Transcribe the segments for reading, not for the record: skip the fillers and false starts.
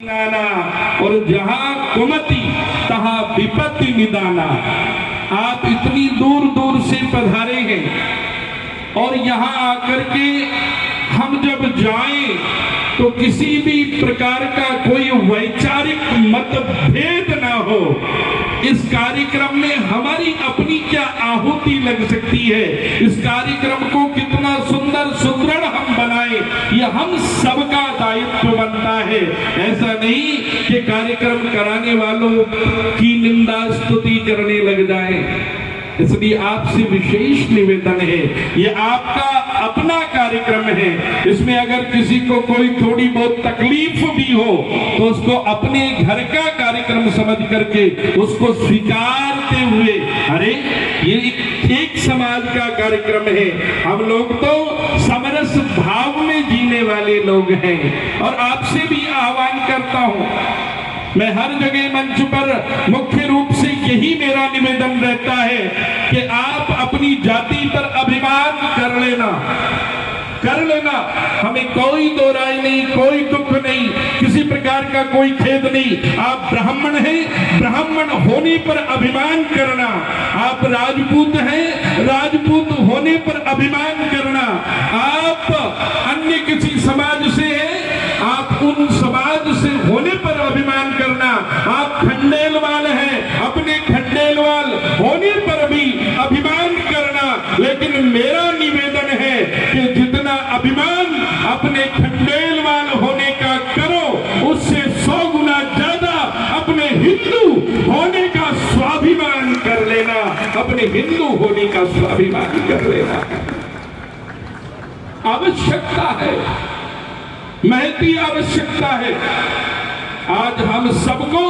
और जहां कुमति तहां विपत्ति निदाना। आप इतनी दूर दूर से पधारे हैं और यहाँ आकर के हम जब जाएं तो किसी भी प्रकार का कोई वैचारिक मतभेद ना हो। इस कार्यक्रम में हमारी अपनी क्या आहुति लग सकती है, इस कार्यक्रम को कितना सुंदर सुदृढ़ हम बनाए, यह हम सबका दायित्व बनता है। ऐसा नहीं कि कार्यक्रम कराने वालों की निंदा स्तुति करने लग जाए। इसलिए आपसे विशेष निवेदन है, ये आपका अपना कार्यक्रम है, इसमें अगर किसी को कोई थोड़ी बहुत तकलीफ भी हो तो उसको अपने घर का कार्यक्रम समझ करके उसको स्वीकारते हुए, अरे ये एक समाज का कार्यक्रम है, हम लोग तो समरस भाव में जीने वाले लोग हैं। और आपसे भी आह्वान करता हूं, मैं हर जगह मंच पर मुख्य रूप से यही मेरा निवेदन रहता है कि आप अपनी जाति पर अभिमान कर लेना, हमें कोई दो राय नहीं, कोई दुख नहीं, किसी प्रकार का कोई खेद नहीं। आप ब्राह्मण हैं, ब्राह्मण होने पर अभिमान करना, आप राजपूत हैं, राजपूत होने पर अभिमान करना, आप अन्य किसी समाज से हैं, आप उन समाज से होने पर अभिमान करना, आप खंडेलवाल हैं, अपने खंडेलवाल होने पर भी अभिमान करना। लेकिन मेरा निवेदन है कि जितना अभिमान अपने खंडेलवाल होने का करो, उससे 100 गुना ज्यादा अपने हिंदू होने का स्वाभिमान कर लेना, अपने हिंदू होने का स्वाभिमान कर लेना आवश्यकता है, महती आवश्यकता है। आज हम सबको,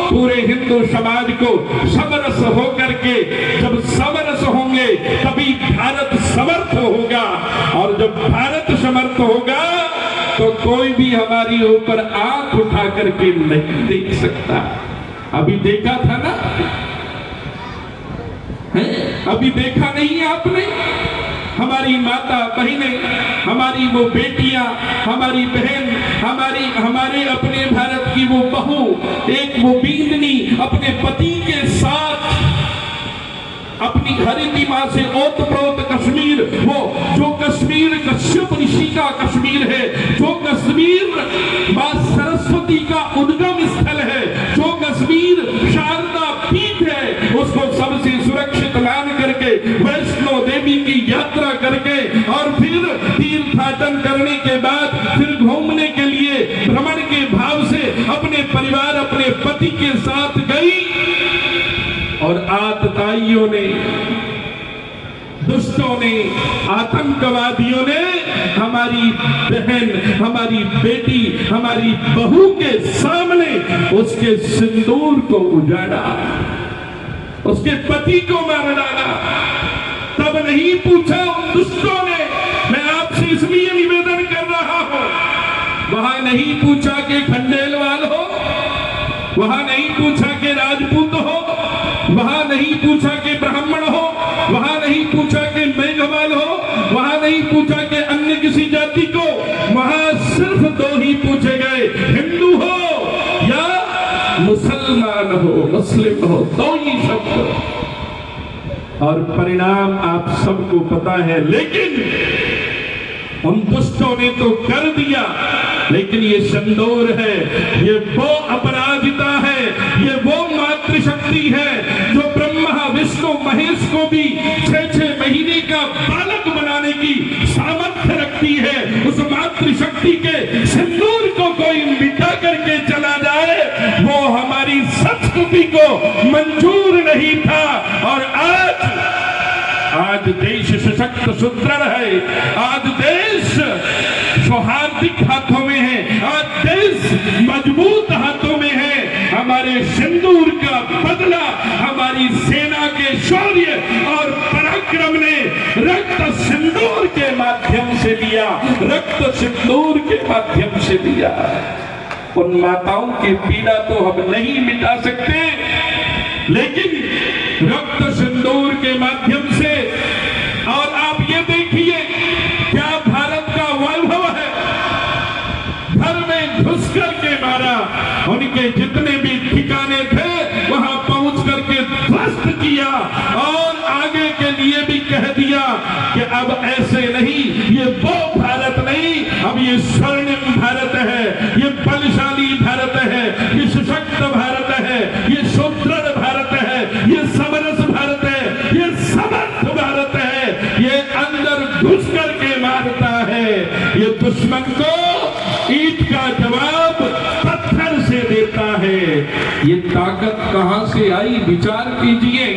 पूरे हिंदू समाज को समरस होकर के, जब समरस होंगे तभी भारत समर्थ होगा, और जब भारत समर्थ होगा तो कोई भी हमारी ऊपर आंख उठा करके नहीं देख सकता। अभी देखा था ना, है? अभी देखा नहीं है आपने? हमारी माता बहनें, हमारी वो बेटियां, हमारी बहन, हमारे अपने भारत की वो बहू, एक वो बींदनी अपने पति के साथ अपनी घर की मां से ओतप्रोत कश्मीर, वो जो कश्मीर कश्यप ऋषि का कश्मीर है, जो कश्मीर मां सरस्वती का उद्गम स्थल है, जो कश्मीर शारदा पीठ है, उसको सबसे सुरक्षित मान करके वैष्णो देवी की यात्रा करके और फिर तीर्थाटन करने के बाद फिर घूमने के लिए भ्रमण के भाव से अपने परिवार, अपने पति के साथ गई, और आतताइयों ने, दुष्टों ने, आतंकवादियों ने हमारी बहन, हमारी बेटी, हमारी बहू के सामने उसके सिंदूर को उजाड़ा, उसके पति को मार डाला। तब नहीं पूछा उन दुष्टों ने, मैं आपसे इसलिए निवेदन कर रहा हूं, वहां नहीं पूछा कि खंडेलवाल हो, वहां नहीं पूछा कि राजपूत हो, वहां नहीं पूछा कि ब्राह्मण हो, वहां नहीं पूछा कि मेघवाल हो, वहां नहीं पूछा कि अन्य किसी जाति को, वहां सिर्फ 2 ही पूछे गए, हिंदू हो या मुसलमान हो, मुस्लिम हो, 2 ही शब्द। और परिणाम आप सबको पता है। लेकिन उन दुष्टों ने तो कर दिया, लेकिन ये संदूर है, ये वो अपराजिता है, ये वो मातृशक्ति है जो ब्रह्मा विष्णु महेश को भी 6-6 महीने का बालक बनाने की सामर्थ्य रखती है। उस मातृशक्ति के सिंदूर को कोई मिटा करके चला जाए, वो हमारी संस्कृति को मंजूर नहीं था। और आज देश सशक्त सुदृढ़ है, आज देश सौहार्दिक हाथों में है, आज देश मजबूत हाथों में है। हमारे सिंदूर का बदला हमारी सेना के शौर्य और पराक्रम ने रक्त सिंदूर के माध्यम से लिया, रक्त सिंदूर के माध्यम से लिया। उन माताओं की पीड़ा तो हम नहीं मिटा सकते, लेकिन रक्त सिंदूर के माध्यम से। और आप ये देखिए क्या भारत का वैभव है, घर में घुस कर के मारा, उनके जितने भी ठिकाने थे वहां पहुंच करके ध्वस्त किया और आगे के लिए भी कह दिया कि अब ऐसे नहीं, ये वो भारत नहीं, अब ये स्वर्णिम भारत है, ये बलशाली भारत है, ये सशक्त भारत है, ये सुदृढ़ भारत है, ये समरस भारत है, ये समर्थ भारत है, ये अंदर घुस करके मारता है, ये दुश्मन को ईंट का जवाब पत्थर से देता है। ये ताकत कहां से आई, विचार कीजिए।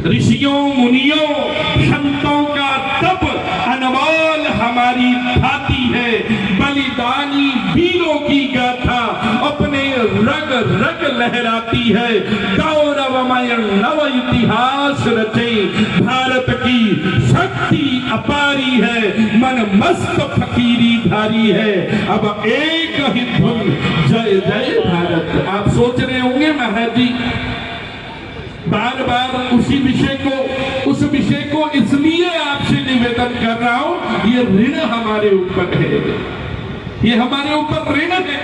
ऋषियों मुनियों संतों का तप अनमोल हमारी भांति है। बलिदानी वीरों की गाथा अपने रग रग लहराती है। गौरवमय नव इतिहास रचे, भारत की शक्ति अपारी है, मन मस्त फकीरी धारी है। अब एक ही धुन, जय जय भारत। आप सोच रहे होंगे महाराज जी बार बार उस विषय को इसलिए आपसे निवेदन कर रहा हूं, ये ऋण हमारे ऊपर है, ये हमारे ऊपर ऋण है।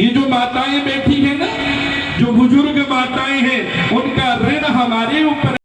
ये जो माताएं बैठी है ना, जो बुजुर्ग माताएं हैं, उनका ऋण हमारे ऊपर